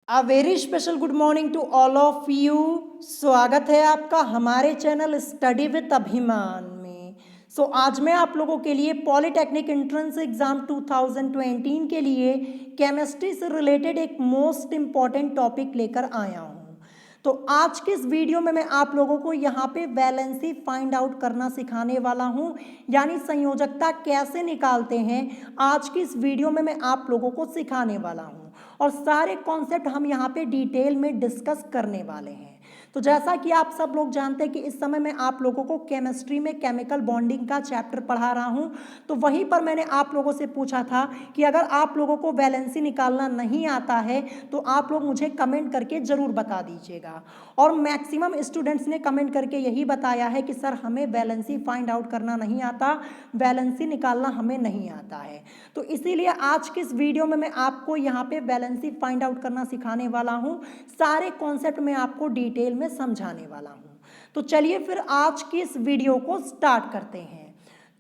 A very special good morning to all of you. स्वागत है आपका हमारे चैनल स्टडी विद अभिमान में। आज मैं आप लोगों के लिए पॉलिटेक्निक एंट्रेंस एग्जाम 2020 के लिए केमिस्ट्री से रिलेटेड एक मोस्ट इम्पॉर्टेंट टॉपिक लेकर आया हूँ। तो आज के इस वीडियो में मैं आप लोगों को यहाँ पे वैलेंसी फाइंड आउट करना सिखाने वाला हूँ, यानी संयोजकता कैसे निकालते हैं। आज की इस वीडियो में मैं आप लोगों को सिखाने वाला हूँ और सारे कॉन्सेप्ट हम यहाँ पे डिटेल में डिस्कस करने वाले हैं। तो जैसा कि आप सब लोग जानते हैं कि इस समय मैं आप लोगों को केमिस्ट्री में केमिकल बॉन्डिंग का चैप्टर पढ़ा रहा हूं, तो वहीं पर मैंने आप लोगों से पूछा था कि अगर आप लोगों को वैलेंसी निकालना नहीं आता है तो आप लोग मुझे कमेंट करके ज़रूर बता दीजिएगा। और मैक्सिमम स्टूडेंट्स ने कमेंट करके यही बताया है कि सर हमें वैलेंसी फाइंड आउट करना नहीं आता, वैलेंसी निकालना हमें नहीं आता है। तो इसीलिए आज के इस वीडियो में मैं आपको यहाँ पे वैलेंसी फाइंड आउट करना सिखाने वाला हूँ। सारे कॉन्सेप्ट मैं आपको डिटेल में समझाने वाला हूँ। तो चलिए फिर आज की इस वीडियो को स्टार्ट करते हैं।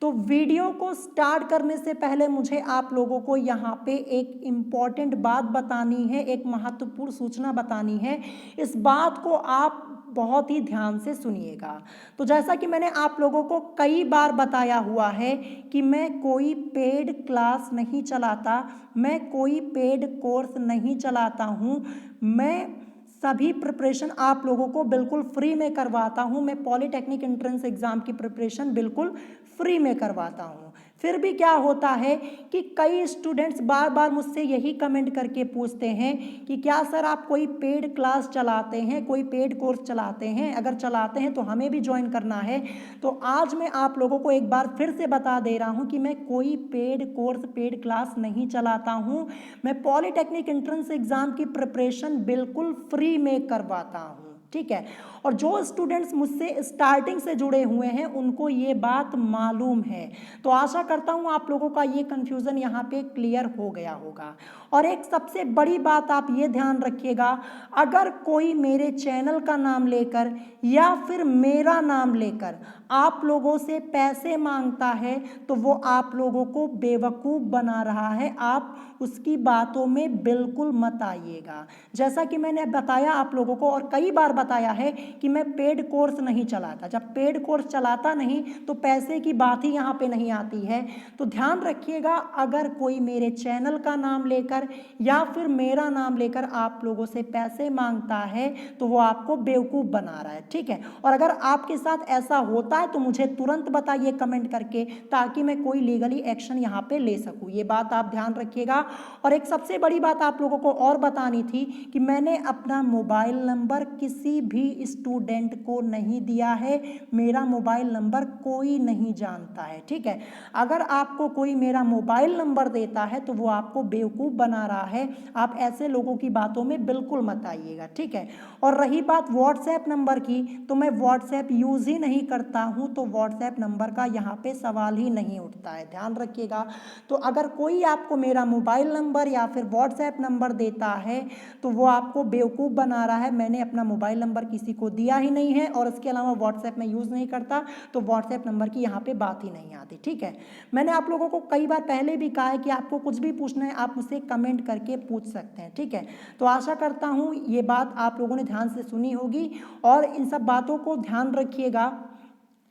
तो वीडियो को स्टार्ट करने से पहले मुझे आप लोगों को यहाँ पे एक इम्पॉर्टेंट बात बतानी है, एक महत्वपूर्ण सूचना बतानी है। इस बात को आप बहुत ही ध्यान से सुनिएगा। तो जैसा कि मैंने आप लोगों को कई बार बताया हुआ है कि मैं कोई पेड क्लास नहीं चलाता, मैं कोई पेड कोर्स नहीं चलाता हूँ, मैं सभी प्रिपरेशन आप लोगों को बिल्कुल फ्री में करवाता हूँ। मैं पॉलिटेक्निक एंट्रेंस एग्ज़ाम की प्रिपरेशन बिल्कुल फ्री में करवाता हूँ। फिर भी क्या होता है कि कई स्टूडेंट्स बार बार मुझसे यही कमेंट करके पूछते हैं कि क्या सर आप कोई पेड क्लास चलाते हैं, कोई पेड कोर्स चलाते हैं, अगर चलाते हैं तो हमें भी ज्वाइन करना है। तो आज मैं आप लोगों को एक बार फिर से बता दे रहा हूँ कि मैं कोई पेड कोर्स, पेड क्लास नहीं चलाता हूँ। मैं पॉलिटेक्निक एंट्रेंस एग्ज़ाम की प्रिपरेशन बिल्कुल फ्री में करवाता हूँ, ठीक है। और जो स्टूडेंट्स मुझसे स्टार्टिंग से जुड़े हुए हैं उनको ये बात मालूम है। तो आशा करता हूँ आप लोगों का ये कन्फ्यूज़न यहाँ पे क्लियर हो गया होगा। और एक सबसे बड़ी बात आप ये ध्यान रखिएगा, अगर कोई मेरे चैनल का नाम लेकर या फिर मेरा नाम लेकर आप लोगों से पैसे मांगता है तो वो आप लोगों को बेवकूफ़ बना रहा है। आप उसकी बातों में बिल्कुल मत आइएगा। जैसा कि मैंने बताया आप लोगों को और कई बार बताया है कि मैं पेड कोर्स नहीं चलाता। जब पेड कोर्स चलाता नहीं तो पैसे की बात ही यहाँ पे नहीं आती है। तो ध्यान रखिएगा, अगर कोई मेरे चैनल का नाम लेकर या फिर मेरा नाम लेकर आप लोगों से पैसे मांगता है तो वो आपको बेवकूफ़ बना रहा है, ठीक है। और अगर आपके साथ ऐसा होता है तो मुझे तुरंत बताइए कमेंट करके, ताकि मैं कोई लीगली एक्शन यहाँ पे ले सकूँ। ये बात आप ध्यान रखिएगा। और एक सबसे बड़ी बात आप लोगों को और बतानी थी कि मैंने अपना मोबाइल नंबर किसी भी स्टूडेंट को नहीं दिया है। मेरा मोबाइल नंबर कोई नहीं जानता है, ठीक है। अगर आपको कोई मेरा मोबाइल नंबर देता है तो वो आपको बेवकूफ़ बना रहा है। आप ऐसे लोगों की बातों में बिल्कुल मत आइएगा, ठीक है। और रही बात व्हाट्सएप नंबर की, तो मैं व्हाट्सएप यूज़ ही नहीं करता हूँ, तो व्हाट्सएप नंबर का यहाँ पे सवाल ही नहीं उठता है, ध्यान रखिएगा। तो अगर कोई आपको मेरा मोबाइल नंबर या फिर व्हाट्सएप नंबर देता है तो वो आपको बेवकूफ़ बना रहा है। मैंने अपना मोबाइल नंबर किसी को दिया ही नहीं है और इसके अलावा व्हाट्सएप में यूज़ नहीं करता, तो व्हाट्सएप नंबर की यहाँ पे बात ही नहीं आती, ठीक है। मैंने आप लोगों को कई बार पहले भी कहा है कि आपको कुछ भी पूछना है आप मुझसे कमेंट करके पूछ सकते हैं, ठीक है। तो आशा करता हूँ ये बात आप लोगों ने ध्यान से सुनी होगी और इन सब बातों को ध्यान रखिएगा।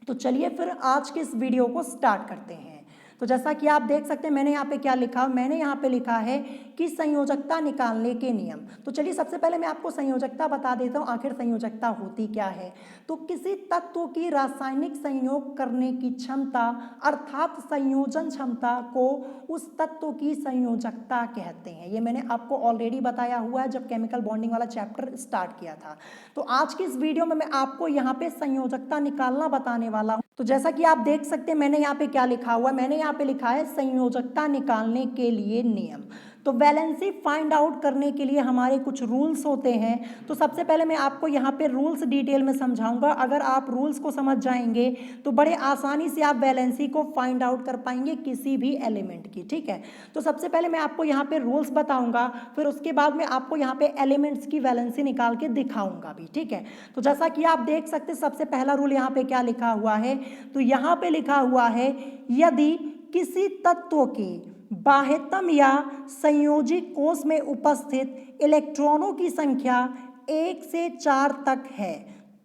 तो चलिए फिर आज के इस वीडियो को स्टार्ट करते हैं। तो जैसा कि आप देख सकते हैं मैंने यहाँ पे क्या लिखा, मैंने यहाँ पे लिखा है कि संयोजकता निकालने के नियम। तो चलिए सबसे पहले मैं आपको संयोजकता बता देता हूँ, आखिर संयोजकता होती क्या है। तो किसी तत्व की रासायनिक संयोग करने की क्षमता अर्थात संयोजन क्षमता को उस तत्व की संयोजकता कहते हैं। ये मैंने आपको ऑलरेडी बताया हुआ है जब केमिकल बॉन्डिंग वाला चैप्टर स्टार्ट किया था। तो आज की इस वीडियो में मैं आपको यहाँ पे संयोजकता निकालना बताने वाला हूँ। तो जैसा कि आप देख सकते हैं मैंने यहाँ पे क्या लिखा हुआ है, मैंने यहाँ पे लिखा है संयोजकता निकालने के लिए नियम। तो वैलेंसी फाइंड आउट करने के लिए हमारे कुछ रूल्स होते हैं। तो सबसे पहले मैं आपको यहाँ पे रूल्स डिटेल में समझाऊंगा। अगर आप रूल्स को समझ जाएंगे तो बड़े आसानी से आप वैलेंसी को फाइंड आउट कर पाएंगे किसी भी एलिमेंट की, ठीक है। तो सबसे पहले मैं आपको यहाँ पे रूल्स बताऊंगा, फिर उसके बाद मैं आपको यहाँ पे एलिमेंट्स की वैलेंसी निकाल के दिखाऊंगा भी, ठीक है। तो जैसा कि आप देख सकते हैं सबसे पहला रूल यहाँ पे क्या लिखा हुआ है, तो यहाँ पे लिखा हुआ है यदि किसी तत्व की बाह्यतम या संयोजी कोश में उपस्थित इलेक्ट्रॉनों की संख्या 1 से 4 तक है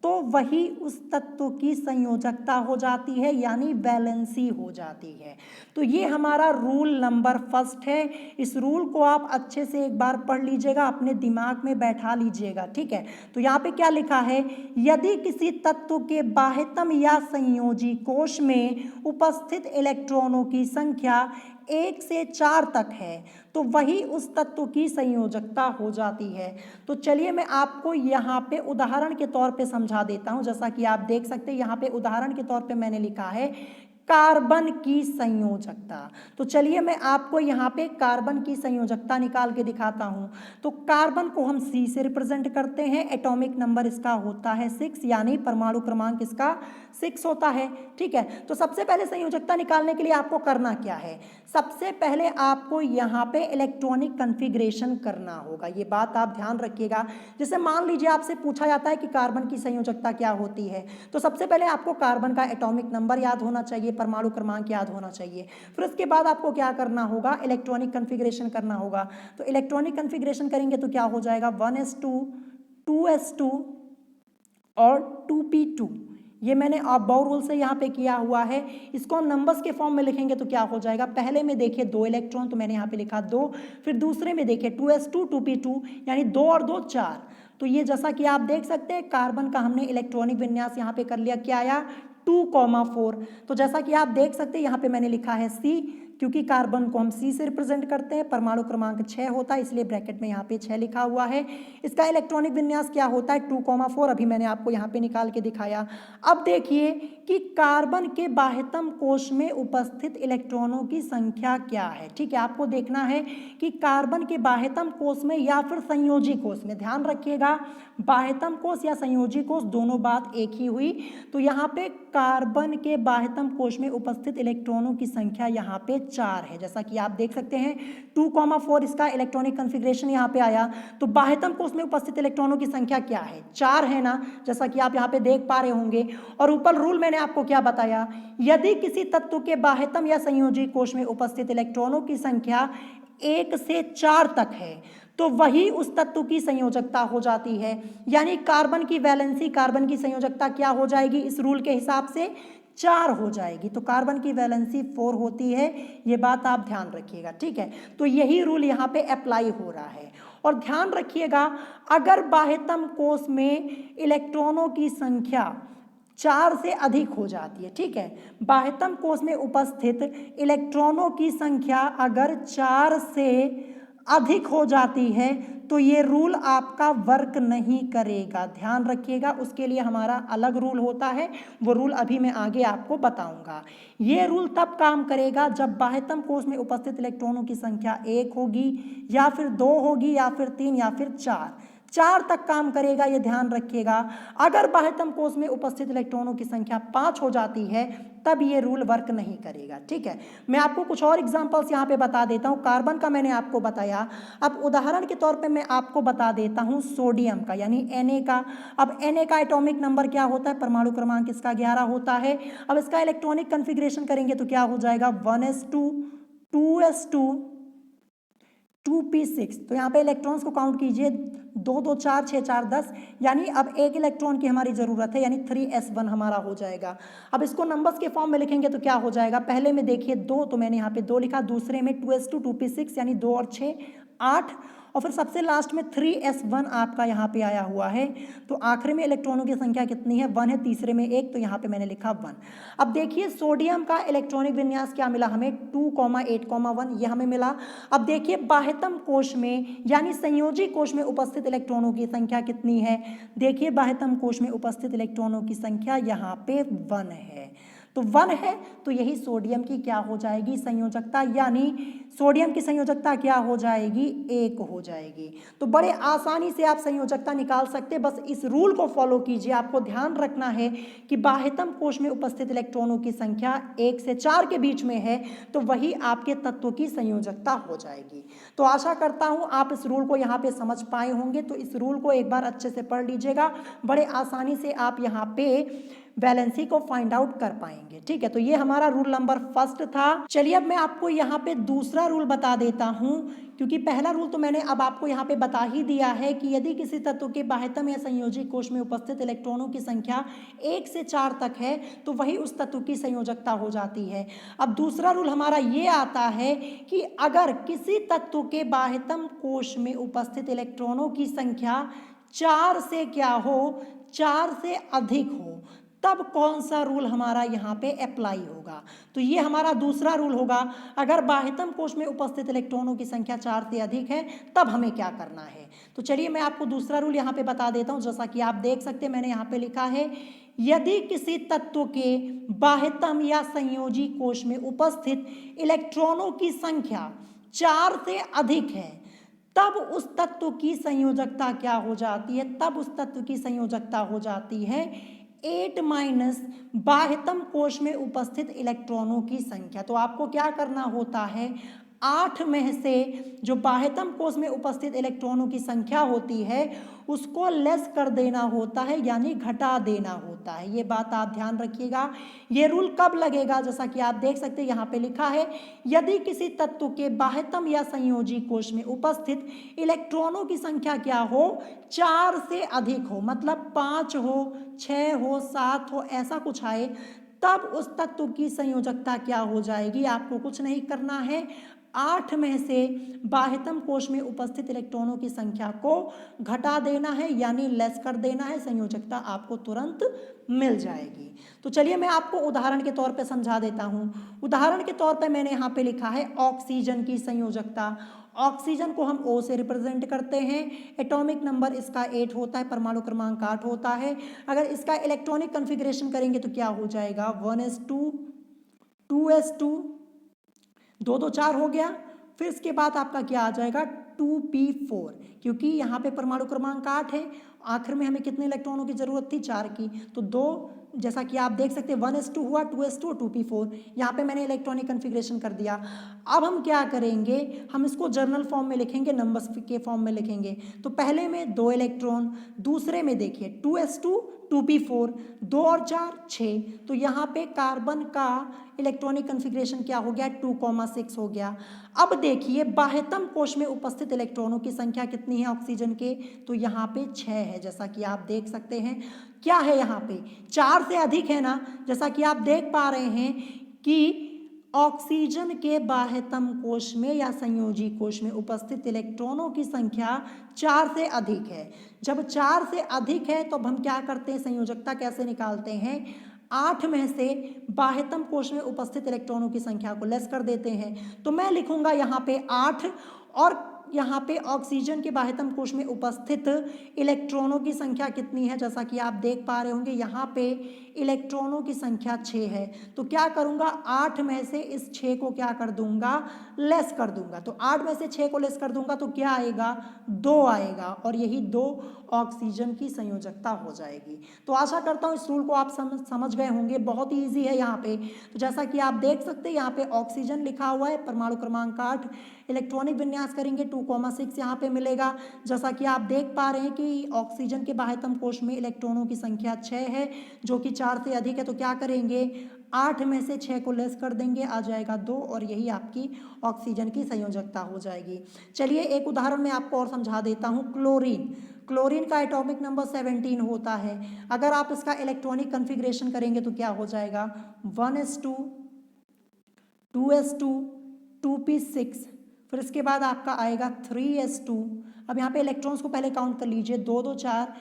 तो वही उस तत्व की संयोजकता हो जाती है, यानी वैलेंसी हो जाती है। तो ये हमारा रूल नंबर फर्स्ट है। इस रूल को आप अच्छे से एक बार पढ़ लीजिएगा, अपने दिमाग में बैठा लीजिएगा, ठीक है। तो यहाँ पे क्या लिखा है, यदि किसी तत्व के बाह्यतम या संयोजी कोश में उपस्थित इलेक्ट्रॉनों की संख्या 1 से 4 तक है तो वही उस तत्व की संयोजकता हो जाती है। तो चलिए मैं आपको यहाँ पे उदाहरण के तौर पे समझा देता हूँ। जैसा कि आप देख सकते हैं यहाँ पे उदाहरण के तौर पे मैंने लिखा है कार्बन की संयोजकता। तो चलिए मैं आपको यहाँ पे कार्बन की संयोजकता निकाल के दिखाता हूँ। तो कार्बन को हम C से रिप्रेजेंट करते हैं, एटॉमिक नंबर इसका होता है 6, यानी परमाणु क्रमांक इसका 6 होता है, ठीक है। तो सबसे पहले संयोजकता निकालने के लिए आपको करना क्या है, सबसे पहले आपको यहाँ पे इलेक्ट्रॉनिक कन्फिग्रेशन करना होगा। ये बात आप ध्यान रखिएगा। जैसे मान लीजिए आपसे पूछा जाता है कि कार्बन की संयोजकता क्या होती है, तो सबसे पहले आपको कार्बन का एटॉमिक नंबर याद होना चाहिए, परमाणु क्रमांक याद होना चाहिए। फिर उसके बाद आपको क्या करना होगा, इलेक्ट्रॉनिक कन्फिग्रेशन करना होगा। तो इलेक्ट्रॉनिक कन्फिग्रेशन करेंगे तो क्या हो जाएगा, 1s2 2s2 और 2p2। ये मैंने बाउ रूल से यहाँ पे किया हुआ है। इसको हम नंबर्स के फॉर्म में लिखेंगे तो क्या हो जाएगा, पहले में देखिए 2 इलेक्ट्रॉन, तो मैंने यहाँ पे लिखा 2, फिर दूसरे में देखिए 2s2 2p2, यानी 2 और 2 4। तो ये जैसा कि आप देख सकते हैं कार्बन का हमने इलेक्ट्रॉनिक विन्यास यहाँ पे कर लिया, क्या आया 2,4। तो जैसा कि आप देख सकते हैं यहाँ पे मैंने लिखा है C, क्योंकि कार्बन को हम C से रिप्रेजेंट करते हैं, परमाणु क्रमांक 6 होता है, इसलिए ब्रैकेट में यहाँ पे 6 लिखा हुआ है। इसका इलेक्ट्रॉनिक विन्यास क्या होता है 2,4, अभी मैंने आपको यहाँ पे निकाल के दिखाया। अब देखिए कि कार्बन के बाह्यतम कोश में उपस्थित इलेक्ट्रॉनों की संख्या क्या है, ठीक है। आपको देखना है कि कार्बन के बाह्यतम कोश में या फिर संयोजी कोश में, ध्यान रखिएगा बाह्यतम कोश या संयोजी कोश दोनों बात एक ही हुई। तो यहाँ पे कार्बन के बाह्यतम कोश में उपस्थित इलेक्ट्रॉनों की संख्या यहाँ पे 4 है, जैसा कि आप देख सकते हैं 2,4 इसका इलेक्ट्रॉनिक कन्फिग्रेशन यहाँ पे आया। तो बाह्यतम कोश में उपस्थित इलेक्ट्रॉनों की संख्या क्या है, 4 है ना, जैसा कि आप यहाँ पे देख पा रहे होंगे। और ऊपर रूल मैंने आपको क्या बताया, यदि किसी तत्व के बाह्यतम या संयोजी कोश में उपस्थित इलेक्ट्रॉनों की संख्या 1 से 4 तक है तो वही उस तत्व की संयोजकता हो जाती है, यानी कार्बन की वैलेंसी, कार्बन की संयोजकता क्या हो जाएगी, इस रूल के हिसाब से 4 हो जाएगी। तो कार्बन की वैलेंसी 4 होती है, ये बात आप ध्यान रखिएगा, ठीक है। तो यही रूल यहाँ पे अप्लाई हो रहा है। और ध्यान रखिएगा अगर बाह्यतम कोश में इलेक्ट्रॉनों की संख्या 4 से अधिक हो जाती है, ठीक है, बाह्यतम कोश में उपस्थित इलेक्ट्रॉनों की संख्या अगर 4 से अधिक हो जाती है तो ये रूल आपका वर्क नहीं करेगा, ध्यान रखिएगा। उसके लिए हमारा अलग रूल होता है, वो रूल अभी मैं आगे आपको बताऊंगा। ये रूल तब काम करेगा जब बाह्यतम कोश में उपस्थित इलेक्ट्रॉनों की संख्या 1 होगी या फिर 2 होगी या फिर 3 या फिर 4 तक काम करेगा, ये ध्यान रखिएगा। अगर बाह्यतम कोश में उपस्थित इलेक्ट्रॉनों की संख्या 5 हो जाती है तब ये रूल वर्क नहीं करेगा, ठीक है। मैं आपको कुछ और एग्जांपल्स यहाँ पे बता देता हूँ। कार्बन का मैंने आपको बताया, अब उदाहरण के तौर पे मैं आपको बता देता हूँ सोडियम का, यानी Na का। अब Na का एटॉमिक नंबर क्या होता है, परमाणु क्रमांक इसका 11 होता है। अब इसका इलेक्ट्रॉनिक कन्फिग्रेशन करेंगे तो क्या हो जाएगा, 1s2 2s2 2p6। तो यहाँ पे इलेक्ट्रॉन्स को काउंट कीजिए, 2 2 4 6 4 10, यानी अब एक इलेक्ट्रॉन की हमारी ज़रूरत है, यानी 3s1 हमारा हो जाएगा। अब इसको नंबर्स के फॉर्म में लिखेंगे तो क्या हो जाएगा, पहले में देखिए 2, तो मैंने यहाँ पे 2 लिखा, दूसरे में 2s2 2p6 यानी 2 और 6 8, और फिर सबसे लास्ट में 3s1 आपका यहाँ पे आया हुआ है। तो आखिरी में इलेक्ट्रॉनों की संख्या कितनी है, 1 है, तीसरे में 1, तो यहाँ पे मैंने लिखा 1। अब देखिए सोडियम का इलेक्ट्रॉनिक विन्यास क्या मिला हमें, 2,8,1 ये हमें मिला। अब देखिए बाह्यतम कोश में यानी संयोजी कोश में उपस्थित इलेक्ट्रॉनों की संख्या कितनी है, देखिए बाह्यतम कोश में उपस्थित इलेक्ट्रॉनों की संख्या यहाँ पे 1 है। तो 1 है तो यही सोडियम की क्या हो जाएगी, संयोजकता, यानी सोडियम की संयोजकता क्या हो जाएगी, 1 हो जाएगी। तो बड़े आसानी से आप संयोजकता निकाल सकते हैं, बस इस रूल को फॉलो कीजिए। आपको ध्यान रखना है कि बाह्यतम कोश में उपस्थित इलेक्ट्रॉनों की संख्या 1 से 4 के बीच में है तो वही आपके तत्व की संयोजकता हो जाएगी। तो आशा करता हूँ आप इस रूल को यहाँ पे समझ पाए होंगे। तो इस रूल को एक बार अच्छे से पढ़ लीजिएगा, बड़े आसानी से आप यहाँ पे वैलेंसी को फाइंड आउट कर पाएंगे। ठीक है, तो ये हमारा रूल नंबर फर्स्ट था। चलिए अब मैं आपको यहाँ पे दूसरा रूल बता देता हूँ, क्योंकि पहला रूल तो मैंने अब आपको यहाँ पे बता ही दिया है कि यदि किसी तत्व के बाह्यतम या संयोजी कोश में उपस्थित इलेक्ट्रॉनों की संख्या 1 से 4 तक है तो वही उस तत्व की संयोजकता हो जाती है। अब दूसरा रूल हमारा ये आता है कि अगर किसी तत्व के बाह्यतम कोश में उपस्थित इलेक्ट्रॉनों की संख्या 4 से क्या हो, 4 से अधिक हो, तब कौन सा रूल हमारा यहाँ पे अप्लाई होगा। तो ये हमारा दूसरा रूल होगा। अगर बाह्यतम कोश में उपस्थित इलेक्ट्रॉनों की संख्या 4 से अधिक है तब हमें क्या करना है। तो चलिए मैं आपको दूसरा रूल यहाँ पे बता देता हूँ। जैसा कि आप देख सकते हैं मैंने यहाँ पे लिखा है, यदि किसी तत्व के बाह्यतम या संयोजी कोश में उपस्थित इलेक्ट्रॉनों की संख्या 4 से अधिक है तब उस तत्व की संयोजकता क्या हो जाती है, तब उस तत्व की संयोजकता हो जाती है 8 माइनस बाह्यतम कोश में उपस्थित इलेक्ट्रॉनों की संख्या। तो आपको क्या करना होता है, 8 में से जो बाह्यतम कोश में उपस्थित इलेक्ट्रॉनों की संख्या होती है उसको लेस कर देना होता है, यानी घटा देना होता है। ये बात आप ध्यान रखिएगा। ये रूल कब लगेगा, जैसा कि आप देख सकते हैं यहाँ पे लिखा है, यदि किसी तत्व के बाह्यतम या संयोजी कोश में उपस्थित इलेक्ट्रॉनों की संख्या क्या हो, 4 से अधिक हो, मतलब 5 हो, 6 हो, 7 हो, ऐसा कुछ आए, तब उस तत्व की संयोजकता क्या हो जाएगी। आपको कुछ नहीं करना है, 8 में से बाह्यतम कोश में उपस्थित इलेक्ट्रॉनों की संख्या को घटा देना है, यानी लेस कर देना है, संयोजकता आपको तुरंत मिल जाएगी। तो चलिए मैं आपको उदाहरण के तौर पे समझा देता हूँ। उदाहरण के तौर पे मैंने यहाँ पे लिखा है ऑक्सीजन की संयोजकता। ऑक्सीजन को हम O से रिप्रेजेंट करते हैं, एटॉमिक नंबर इसका 8 होता है, परमाणु क्रमांक 8 होता है। अगर इसका इलेक्ट्रॉनिक कन्फिग्रेशन करेंगे तो क्या हो जाएगा, 1s2 2s2 2 2 4 हो गया। फिर इसके बाद आपका क्या आ जाएगा 2p4, क्योंकि यहाँ पे परमाणु क्रमांक 8 है, आखिर में हमें कितने इलेक्ट्रॉनों की जरूरत थी, 4 की, तो 2, जैसा कि आप देख सकते हैं 1s2 हुआ, 2s2 और 2p4। यहाँ पे मैंने इलेक्ट्रॉनिक कन्फिग्रेशन कर दिया। अब हम क्या करेंगे, हम इसको जर्नल फॉर्म में लिखेंगे, नंबर्स के फॉर्म में लिखेंगे। तो पहले में 2 इलेक्ट्रॉन, दूसरे में देखिए 2s2 2p4, 2 और 4 6, तो यहाँ पे कार्बन का इलेक्ट्रॉनिक कन्फिग्रेशन क्या हो गया, 2,6 हो गया। अब देखिए बाह्यतम कोश में उपस्थित इलेक्ट्रॉनों की संख्या कितनी है ऑक्सीजन के, तो यहाँ पे 6 है, जैसा कि आप देख सकते हैं। क्या है यहाँ पे 4 से अधिक है ना, जैसा कि आप देख पा रहे हैं कि ऑक्सीजन के बाह्यतम कोश में या संयोजी कोश में उपस्थित इलेक्ट्रॉनों की संख्या 4 से अधिक है। जब 4 से अधिक है तो अब हम क्या करते हैं, संयोजकता कैसे निकालते हैं, 8 में से बाह्यतम कोश में उपस्थित इलेक्ट्रॉनों की संख्या को लेस कर देते हैं। तो मैं लिखूंगा यहाँ पे 8, और यहाँ पे ऑक्सीजन के बाह्यतम कोश में उपस्थित इलेक्ट्रॉनों की संख्या कितनी है, जैसा कि आप देख पा रहे होंगे यहाँ पे इलेक्ट्रॉनों की संख्या 6 है। तो क्या करूँगा, 8 में से इस 6 को क्या कर दूंगा, लेस कर दूंगा। तो 8 में से 6 को लेस कर दूंगा तो क्या आएगा, 2 आएगा, और यही 2 ऑक्सीजन की संयोजकता हो जाएगी। तो आशा करता हूँ इस रूल को आप समझ गए होंगे, बहुत ही ईजी है यहाँ पे। तो जैसा कि आप देख सकते हैं यहाँ पे ऑक्सीजन लिखा हुआ है, परमाणु क्रमांक 8, इलेक्ट्रॉनिक विन्यास करेंगे 2,6 यहाँ पे मिलेगा। जैसा कि आप देख पा रहे हैं कि ऑक्सीजन के बाह्यतम कोश में इलेक्ट्रॉनों की संख्या 6 है, जो कि 4 से अधिक है। तो क्या करेंगे, 8 में से 6 को लेस कर देंगे, आ जाएगा 2, और यही आपकी ऑक्सीजन की संयोजकता हो जाएगी। चलिए एक उदाहरण मैं आपको और समझा देता हूँ। क्लोरीन का एटॉमिक नंबर 17 होता है। अगर आप इसका इलेक्ट्रॉनिक कन्फिग्रेशन करेंगे तो क्या हो जाएगा, 1s2 2s2 2p6, फिर इसके बाद आपका आएगा 3s2। अब यहाँ पे इलेक्ट्रॉन्स को पहले काउंट कर लीजिए, 2 2 4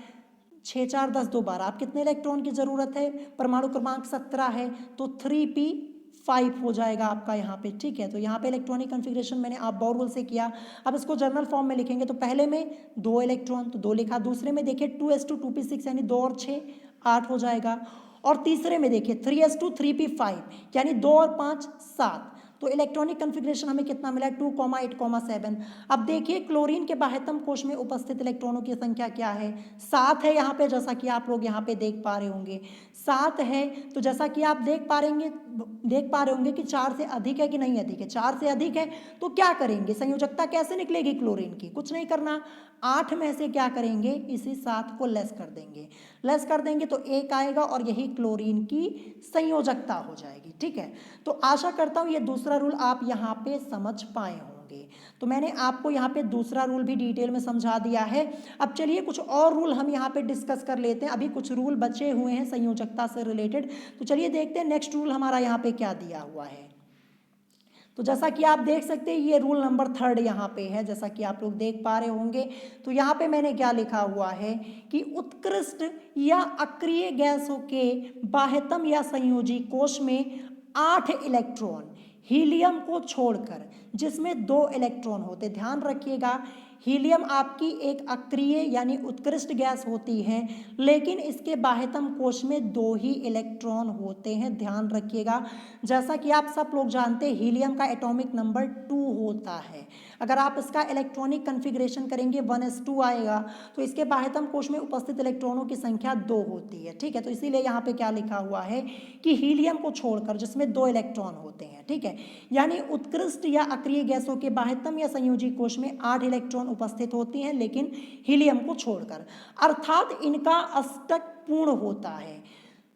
6 4 10 2 12। आप कितने इलेक्ट्रॉन की ज़रूरत है, परमाणु क्रमांक 17 है, तो 3p5 हो जाएगा आपका यहाँ पे। ठीक है, तो यहाँ पे इलेक्ट्रॉनिक कन्फिग्रेशन मैंने आप बोरवेल से किया। अब इसको जर्नल फॉर्म में लिखेंगे तो पहले में 2 इलेक्ट्रॉन, तो 2 लिखा, दूसरे में देखिए 2s2 2p6 यानी 2 और 6 8 हो जाएगा, और तीसरे में देखिए 3s2 3p5 यानी 2 और 5 7, तो इलेक्ट्रॉनिक कन्फिग्रेशन हमें कितना मिला, 2,8,7। अब देखिए क्लोरीन के बाह्यतम कोश में उपस्थित इलेक्ट्रॉनों की संख्या क्या है, 7 है यहाँ पे, जैसा कि आप लोग यहाँ पे देख पा रहे होंगे 7 है। तो जैसा कि आप देख पा रहे होंगे कि 4 से अधिक है कि नहीं अधिक है, 4 से अधिक है। तो क्या करेंगे, संयोजकता कैसे निकलेगी क्लोरीन की, कुछ नहीं करना, 8 में से क्या करेंगे, इसी 7 को लेस कर देंगे तो 1 आएगा और यही क्लोरीन की संयोजकता हो जाएगी। ठीक है, तो आशा करता हूँ ये दूसरा रूल आप यहाँ पे समझ पाए होंगे। तो मैंने आपको यहाँ पे दूसरा रूल भी डिटेल में समझा दिया है। अब चलिए कुछ और रूल हम यहाँ पे डिस्कस कर लेते हैं, अभी कुछ रूल बचे हुए हैं संयोजकता से रिलेटेड। तो चलिए देखते हैं नेक्स्ट रूल हमारा यहाँ पे क्या दिया हुआ है। तो जैसा कि आप देख सकते हैं ये रूल नंबर 3 यहाँ पे है, जैसा कि आप लोग देख पा रहे होंगे। तो यहाँ पे मैंने क्या लिखा हुआ है कि उत्कृष्ट या अक्रिय गैसों के बाह्यतम या संयोजी कोश में 8 इलेक्ट्रॉन हीलियम को छोड़कर, जिसमें 2 इलेक्ट्रॉन होते, ध्यान रखिएगा हीलियम आपकी एक अक्रिय यानी उत्कृष्ट गैस होती है, लेकिन इसके बाह्यतम कोश में 2 ही इलेक्ट्रॉन होते हैं, ध्यान रखिएगा। जैसा कि आप सब लोग जानते हैं हीलियम का एटॉमिक नंबर 2 होता है। अगर आप इसका इलेक्ट्रॉनिक कन्फिग्रेशन करेंगे 1s2 आएगा, तो इसके बाह्यतम कोश में उपस्थित इलेक्ट्रॉनों की संख्या 2 होती है। ठीक है, तो इसीलिए यहाँ पे क्या लिखा हुआ है कि हीलियम को छोड़कर जिसमें 2 इलेक्ट्रॉन होते हैं। ठीक है, यानी उत्कृष्ट या अक्रिय गैसों के बाह्यतम या संयोजी कोश में 8 इलेक्ट्रॉन उपस्थित होती हैं, लेकिन हीलियम को छोड़कर, अर्थात इनका अष्टक पूर्ण होता है,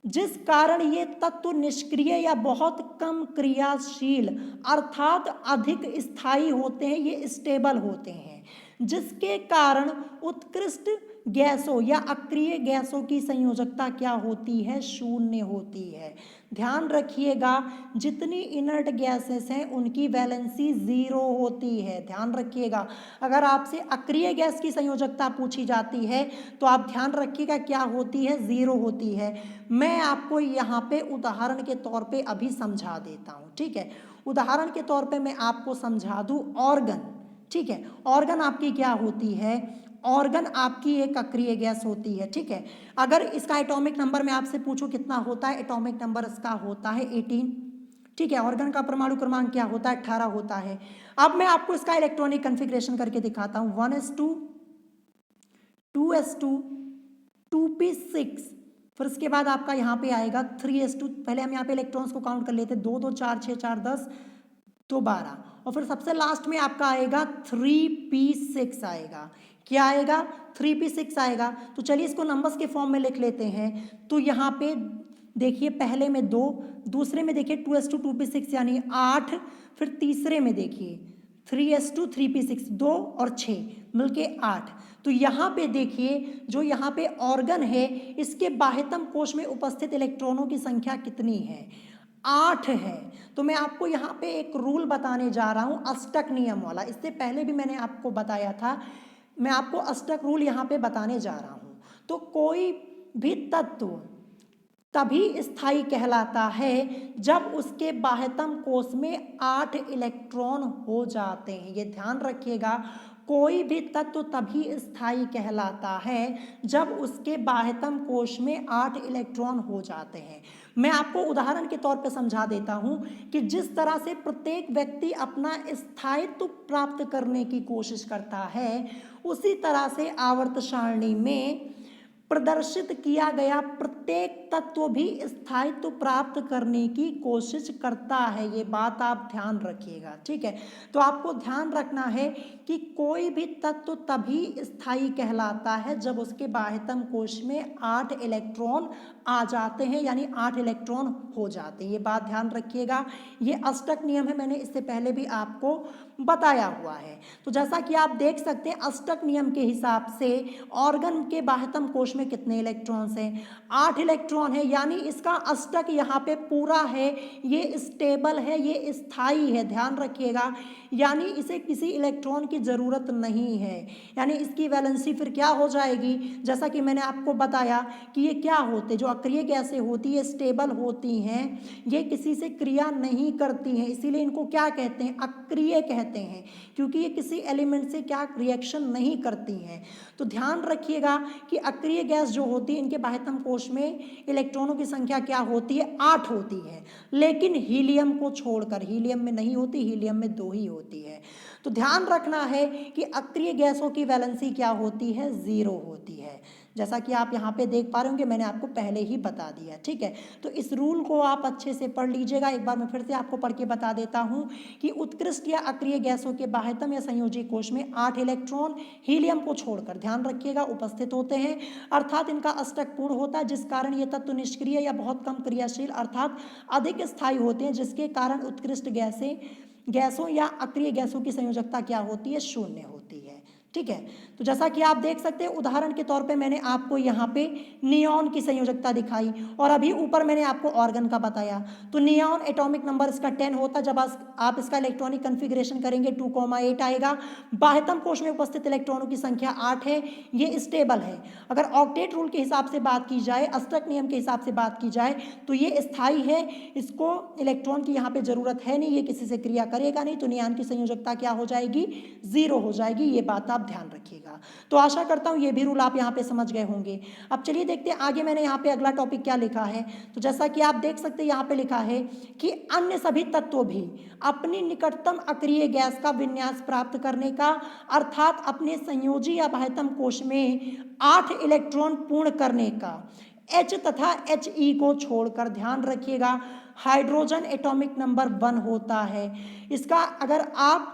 जिस कारण ये तत्व निष्क्रिय या बहुत कम क्रियाशील अर्थात अधिक स्थायी होते हैं, ये स्टेबल होते हैं, जिसके कारण उत्कृष्ट गैसों या अक्रिय गैसों की संयोजकता क्या होती है, शून्य होती है। ध्यान रखिएगा जितनी इनर्ट गैसेस हैं उनकी वैलेंसी 0 होती है, ध्यान रखिएगा। अगर आपसे अक्रिय गैस की संयोजकता पूछी जाती है तो आप ध्यान रखिएगा क्या होती है, 0 होती है। मैं आपको यहाँ पे उदाहरण के तौर पे अभी समझा देता हूँ। ठीक है, उदाहरण के तौर पे मैं आपको समझा दूँ ऑर्गन। ठीक है, ऑर्गन आपकी क्या होती है, ऑर्गन आपकी एक अक्रिय गैस होती है। ठीक है, अगर इसका एटॉमिक नंबर मैं आपसे पूछूं कितना होता है, एटॉमिक नंबर इसका होता है 18। ठीक है, ऑर्गन का परमाणु क्रमांक क्या होता है, 18 होता है। अब मैं आपको इसका इलेक्ट्रॉनिक कन्फिग्रेशन करके दिखाता हूं, 1s2 2s2 2p6, फिर इसके बाद आपका यहाँ पे आएगा 3s2। पहले हम यहाँ पे इलेक्ट्रॉन्स को काउंट कर लेते हैं, 2 2 4 6 4 10 तो 12, और फिर सबसे लास्ट में आपका आएगा 3p6 आएगा। क्या आएगा, 3p6 आएगा। तो चलिए इसको नंबर्स के फॉर्म में लिख लेते हैं। तो यहाँ पे देखिए पहले में 2, दूसरे में देखिए 2s2 2p6 यानी 8, फिर तीसरे में देखिए 3s2 3p6 2 और 6 मिलके 8। तो यहाँ पे देखिए जो यहाँ पे ऑर्गन है इसके बाह्यतम कोश में उपस्थित इलेक्ट्रॉनों की संख्या कितनी है, 8 है। तो मैं आपको यहाँ पे एक रूल बताने जा रहा हूँ अष्टक नियम वाला, इससे पहले भी मैंने आपको बताया था, मैं आपको अष्टक रूल यहाँ पे बताने जा रहा हूँ। तो कोई भी तत्व तभी स्थायी कहलाता है जब उसके बाह्यतम कोश में 8 इलेक्ट्रॉन हो जाते हैं, ये ध्यान रखिएगा। कोई भी तत्व तभी स्थायी कहलाता है जब उसके बाह्यतम कोश में 8 इलेक्ट्रॉन हो जाते हैं। मैं आपको उदाहरण के तौर पे समझा देता हूं कि जिस तरह से प्रत्येक व्यक्ति अपना स्थायित्व प्राप्त करने की कोशिश करता है, उसी तरह से आवर्त सारणी में प्रदर्शित किया गया प्रत्येक तत्व भी स्थायित्व प्राप्त करने की कोशिश करता है, ये बात आप ध्यान रखिएगा। ठीक है, तो आपको ध्यान रखना है कि कोई भी तत्व तभी स्थायी कहलाता है जब उसके बाह्यतम कोश में 8 इलेक्ट्रॉन आ जाते हैं, यानी 8 इलेक्ट्रॉन हो जाते हैं, ये बात ध्यान रखिएगा। ये अष्टक नियम है, मैंने इससे पहले भी आपको बताया हुआ है। तो जैसा कि आप देख सकते हैं अष्टक नियम के हिसाब से ऑर्गन के बाह्यतम कोश में कितने इलेक्ट्रॉन्स हैं, 8 इलेक्ट्रॉन है, यानी इसका अष्टक यहाँ पे पूरा है, ये स्टेबल है, ये स्थायी है, ध्यान रखिएगा। यानी इसे किसी इलेक्ट्रॉन की ज़रूरत नहीं है, यानी इसकी वैलेंसी फिर क्या हो जाएगी, जैसा कि मैंने आपको बताया कि ये क्या होते, जो अक्रिय गैसें होती है स्टेबल होती हैं, ये किसी से क्रिया नहीं करती हैं, इसीलिए इनको क्या कहते हैं, अक्रिय कहते कहते हैं, क्योंकि ये किसी एलिमेंट से क्या रिएक्शन नहीं करती हैं। तो ध्यान रखिएगा कि अक्रिय गैस जो होती है इनके बाह्यतम कोश में इलेक्ट्रॉनों की संख्या क्या होती है, 8 होती है, लेकिन हीलियम को छोड़कर, हीलियम में नहीं होती, हीलियम में 2 ही होती है। तो ध्यान रखना है कि अक्रिय गैसों की वैलेंसी क्या होती है, 0 होती है, जैसा कि आप यहाँ पे देख पा रहे होंगे, मैंने आपको पहले ही बता दिया। ठीक है, तो इस रूल को आप अच्छे से पढ़ लीजिएगा। एक बार मैं फिर से आपको पढ़ के बता देता हूँ कि उत्कृष्ट या अक्रिय गैसों के बाह्यतम या संयोजी कोश में 8 इलेक्ट्रॉन हीलियम को छोड़कर, ध्यान रखिएगा, उपस्थित होते हैं, अर्थात इनका अष्टक पूर्ण होता है, जिस कारण ये तत्व निष्क्रिय या बहुत कम क्रियाशील अर्थात अधिक स्थायी होते हैं, जिसके कारण उत्कृष्ट गैसों या अक्रिय गैसों की संयोजकता क्या होती है, 0 होती है। ठीक है, तो जैसा कि आप देख सकते हैं, उदाहरण के तौर पे मैंने आपको यहाँ पे नियॉन की संयोजकता दिखाई और अभी ऊपर मैंने आपको ऑर्गन का बताया। तो नियॉन एटॉमिक नंबर इसका 10 होता है। जब आप इसका इलेक्ट्रॉनिक कन्फिग्रेशन करेंगे 2,8 आएगा। बाह्यतम कोश में उपस्थित इलेक्ट्रॉनों की संख्या 8 है, ये स्टेबल है। अगर ऑक्टेट रूल के हिसाब से बात की जाए, अष्टक नियम के हिसाब से बात की जाए, तो ये स्थायी है, इसको इलेक्ट्रॉन की यहाँ पे जरूरत है नहीं, ये किसी से क्रिया करेगा नहीं, तो नियॉन की संयोजकता क्या हो जाएगी, 0 हो जाएगी। ये बात आप ध्यान रखिएगा। तो आशा करता हूं ये भी रूल आप यहाँ पे समझ गए होंगे। अब चलिए देखते हैं आगे मैंने यहाँ पे अगला टॉपिक क्या लिखा है। तो जैसा कि आप देख सकते हैं यहाँ पे लिखा है कि अन्य सभी तत्व भी अपनी निकटतम अक्रिय गैस का विन्यास प्राप्त करने का, अर्थात अपने संयोजी या बाह्यतम कोश में 8 इलेक्ट्रॉन पूर्ण करने का, H तथा He को छोड़कर, ध्यान रखिएगा, हाइड्रोजन एटॉमिक नंबर 1 होता है। इसका अगर आप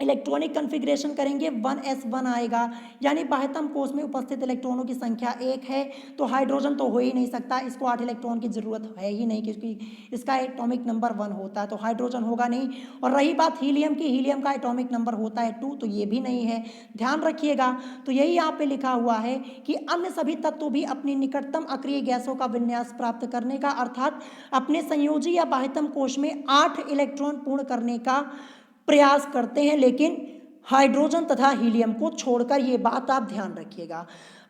इलेक्ट्रॉनिक कन्फिग्रेशन करेंगे 1s1 आएगा, यानी बाह्यतम कोश में उपस्थित इलेक्ट्रॉनों की संख्या 1 है, तो हाइड्रोजन तो हो ही नहीं सकता, इसको 8 इलेक्ट्रॉन की जरूरत है ही नहीं, क्योंकि इसका एटॉमिक नंबर 1 होता है, तो हाइड्रोजन होगा नहीं। और रही बात हीलियम की, हीलियम का एटॉमिक नंबर होता है 2, तो ये भी नहीं है, ध्यान रखिएगा। तो यही यहाँ पे लिखा हुआ है कि अन्य सभी तत्व भी अपनी निकटतम अक्रिय गैसों का विन्यास प्राप्त करने का, अर्थात अपने संयोजी या बाह्यतम कोश में 8 इलेक्ट्रॉन पूर्ण करने का प्रयास करते हैं, लेकिन हाइड्रोजन तथा हीलियम को छोड़कर। ये बात आप ध्यान रखिएगा।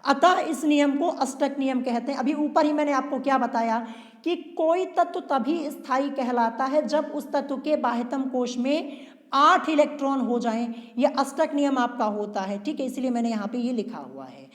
अतः इस नियम को अष्टक नियम कहते हैं। अभी ऊपर ही मैंने आपको क्या बताया कि कोई तत्व तभी स्थायी कहलाता है जब उस तत्व के बाह्यतम कोश में 8 इलेक्ट्रॉन हो जाएं। यह अष्टक नियम आपका होता है। ठीक है, इसलिए मैंने यहाँ पे ये लिखा हुआ है।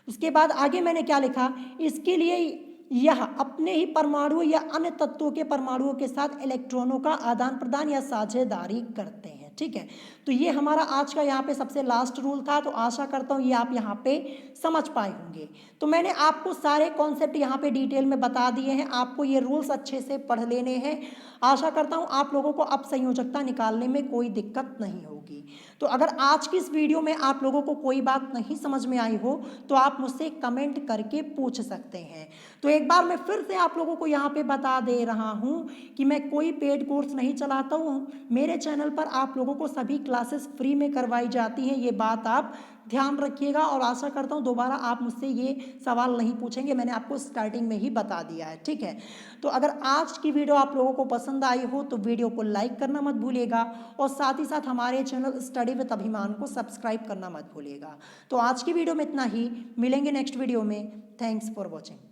उसके बाद आगे मैंने क्या लिखा, इसके लिए यह अपने ही परमाणु या अन्य तत्वों के परमाणुओं के साथ इलेक्ट्रॉनों का आदान प्रदान या साझेदारी करते हैं। ठीक है, तो ये हमारा आज का यहाँ पे सबसे लास्ट रूल था। तो आशा करता हूँ ये आप यहाँ पे समझ पाए होंगे। तो मैंने आपको सारे कॉन्सेप्ट यहाँ पे डिटेल में बता दिए हैं, आपको ये रूल्स अच्छे से पढ़ लेने हैं। आशा करता हूँ आप लोगों को अब संयोजकता निकालने में कोई दिक्कत नहीं होगी। तो अगर आज की इस वीडियो में आप लोगों को कोई बात नहीं समझ में आई हो तो आप मुझसे कमेंट करके पूछ सकते हैं। तो एक बार मैं फिर से आप लोगों को यहाँ पे बता दे रहा हूँ कि मैं कोई पेड कोर्स नहीं चलाता हूँ, मेरे चैनल पर आप लोगों को सभी क्लासेस फ्री में करवाई जाती हैं। ये बात आप ध्यान रखिएगा और आशा करता हूँ दोबारा आप मुझसे ये सवाल नहीं पूछेंगे, मैंने आपको स्टार्टिंग में ही बता दिया है। ठीक है, तो अगर आज की वीडियो आप लोगों को पसंद आई हो तो वीडियो को लाइक करना मत भूलिएगा और साथ ही साथ हमारे चैनल स्टडी विद अभिमान को सब्सक्राइब करना मत भूलिएगा। तो आज की वीडियो में इतना ही, मिलेंगे नेक्स्ट वीडियो में। Thanks for watching.